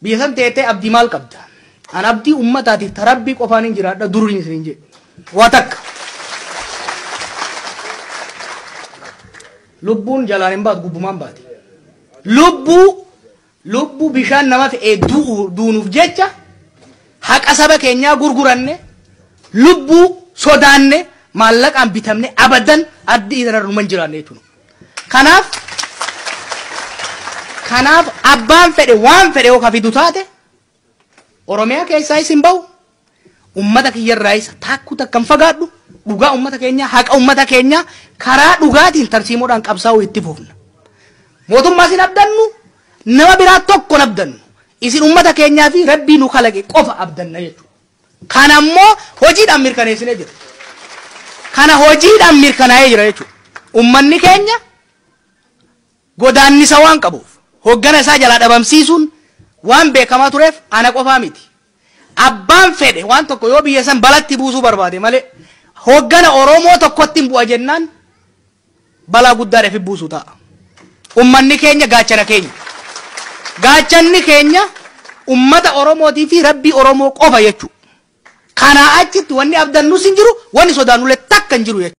بيسان تيتي أبدي مال قبضة أنا أبدي أمتاتي تربي قفانين جرادة درورين سرينجي واتك لبون جلالين بات قبومان باتي لبو بشان نمات دونوف جيجا حق أسابة كينيا غرغراني لبو سوداني مالك أم بيتمني أبداً أدي إذا رومان جراني تونو kanaaf abbaan fedhe waan fedhe oo kafidu taate Oromiyaa keessaa isin bahu ummata kiyyarraa isa takku takkan fagaadhu dhugaa ummata keenya haqa ummata keenya karaa dhugaatiin tarsiimoodhaan qabsaa'uu itti fufna mootummaa isin abdannu nama biraa tokko abdannu isin ummata keenyaa fi rabbii nu kalaqe qofa abdanna jechuudha kana ammoo hojiidhaan mirkaneessinee jira kana hojiidhaan mirkanaa'ee jira jechuudha ummanni keenya godaannisa waan qabuuf hoggana isaa jala dhabamsiisuun waan beekamaa tureef ana qofaa miti abbaan fedhe waan tokko yoo biyya san balatti buusuu barbaade malee hoggana Oromoo tokkotti bu'a jennaan balaa guddaadhaaf buusuu ta'a ummanni keenya gaachanni keenya ummata Oromootii fi rabbii Oromoo qofa jechuudha kana achitti wanni abdannu sin jiru wanni sodaannullee takka hin jiru jechuudha